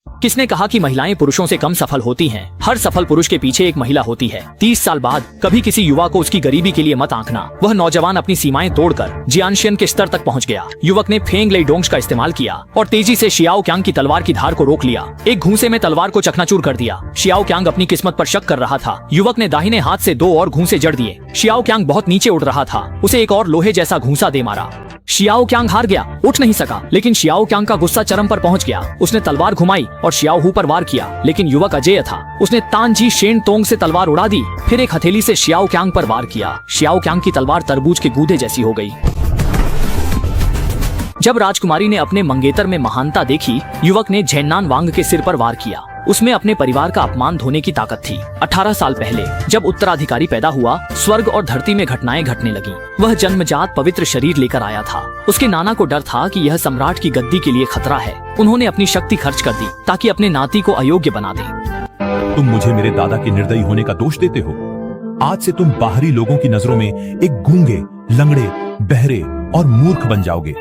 किसने कहा कि महिलाएं पुरुषों से कम सफल होती हैं? हर सफल पुरुष के पीछे एक महिला होती है। 30 साल बाद कभी किसी युवा को उसकी गरीबी के लिए मत आंकना। वह नौजवान अपनी सीमाएं तोड़कर जियानशियन के स्तर तक पहुंच गया। युवक ने फेंग लेइडोंग्स का इस्तेमाल किया और तेजी से शियाओ क्यांग की तलवार की धार को रोक लिया। एक घूंसे में तलवार को चकनाचूर कर दिया। शियाओ क्यांग अपनी किस्मत पर शक कर रहा था। युवक ने दाहिने हाथ से 2 और घूंसे जड़ दिए। शियाओ क्यांग बहुत नीचे उड़ रहा था। उसे एक और लोहे जैसा घूंसा दे मारा। शियाओ क्यांग हार गया, उठ नहीं सका, लेकिन शियाओ क्यांग का गुस्सा चरम पर पहुंच गया। उसने तलवार घुमाई और शियाओ हू पर वार किया, लेकिन युवक अजेय था। उसने तानजी शेन तोंग से तलवार उड़ा दी, फिर एक हथेली से शियाओ क्यांग पर वार किया। शियाओ क्यांग की तलवार तरबूज के गूदे जैसी हो गई। जब राजकुमारी ने अपने मंगेतर में महानता देखी, युवक ने झेन्नान वांग के सिर पर वार किया। उसमें अपने परिवार का अपमान धोने की ताकत थी। 18 साल पहले जब उत्तराधिकारी पैदा हुआ, स्वर्ग और धरती में घटनाएं घटने लगी। वह जन्मजात पवित्र शरीर लेकर आया था। उसके नाना को डर था कि यह सम्राट की गद्दी के लिए खतरा है। उन्होंने अपनी शक्ति खर्च कर दी ताकि अपने नाती को अयोग्य बना दें। तुम मुझे मेरे दादा के निर्दयी होने का दोष देते हो। आज से तुम बाहरी लोगों की नजरों में एक गूंगे, लंगड़े, बहरे और मूर्ख बन जाओगे।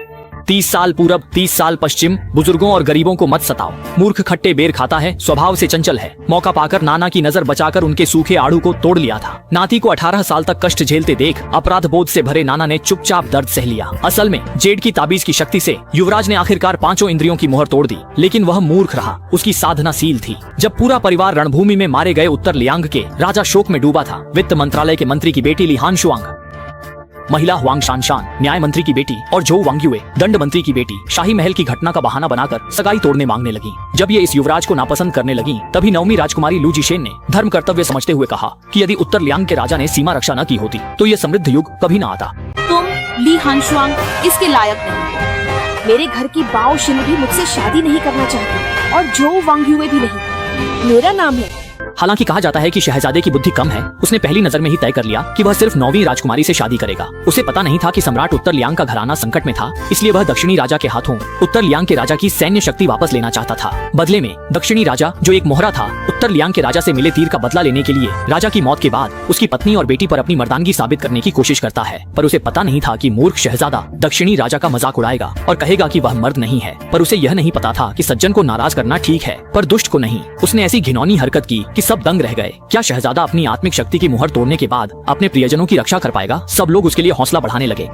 30 साल पूरब, 30 साल पश्चिम। बुजुर्गों और गरीबों को मत सताओ। मूर्ख खट्टे बेर खाता है, स्वभाव से चंचल है। मौका पाकर नाना की नजर बचाकर उनके सूखे आड़ू को तोड़ लिया था। नाती को 18 साल तक कष्ट झेलते देख अपराध बोध से भरे नाना ने चुपचाप दर्द सह लिया। असल में जेड की ताबीज की शक्ति से युवराज ने आखिरकार 5 इंद्रियों की मोहर तोड़ दी, लेकिन वह मूर्ख रहा। उसकी साधनाशील थी। जब पूरा परिवार रणभूमि में मारे गए उत्तर लियांग के राजा शोक में डूबा था। वित्त मंत्रालय के मंत्री की बेटी ली हानशुआंग, महिला हुआंग शानशान, न्याय मंत्री की बेटी, और झोउ वांग्युए, दंड मंत्री की बेटी, शाही महल की घटना का बहाना बनाकर सगाई तोड़ने मांगने लगी। जब ये इस युवराज को नापसंद करने लगी, तभी 9वीं राजकुमारी लू जिशेन ने धर्म कर्तव्य समझते हुए कहा कि यदि उत्तर लियांग के राजा ने सीमा रक्षा न की होती तो ये समृद्ध युग कभी न आता। तुम ली हानशुआंग इसके लायक नहीं। मेरे घर की बाओ शिन भी मुझसे शादी नहीं करना चाहती और झोउ वांग्युए भी नहीं। मेरा नाम है। हालांकि कहा जाता है कि शहजादे की बुद्धि कम है। उसने पहली नजर में ही तय कर लिया कि वह सिर्फ 9वीं राजकुमारी से शादी करेगा। उसे पता नहीं था कि सम्राट उत्तर लियांग का घराना संकट में था, इसलिए वह दक्षिणी राजा के हाथों उत्तर लियांग के राजा की सैन्य शक्ति वापस लेना चाहता था। बदले में दक्षिणी राजा, जो एक मोहरा था, उत्तर लियांग के राजा से मिले तीर का बदला लेने के लिए राजा की मौत के बाद उसकी पत्नी और बेटी पर अपनी मर्दानगी साबित करने की कोशिश करता है। पर उसे पता नहीं था कि मूर्ख शहजादा दक्षिणी राजा का मजाक उड़ाएगा और कहेगा कि वह मर्द नहीं है। पर उसे यह नहीं पता था कि सज्जन को नाराज करना ठीक है, पर दुष्ट को नहीं। उसने ऐसी घिनौनी हरकत की कि सब दंग रह गए। क्या शहजादा अपनी आत्मिक शक्ति की मुहर तोड़ने के बाद अपने प्रियजनों की रक्षा कर पाएगा? सब लोग उसके लिए हौसला बढ़ाने लगे।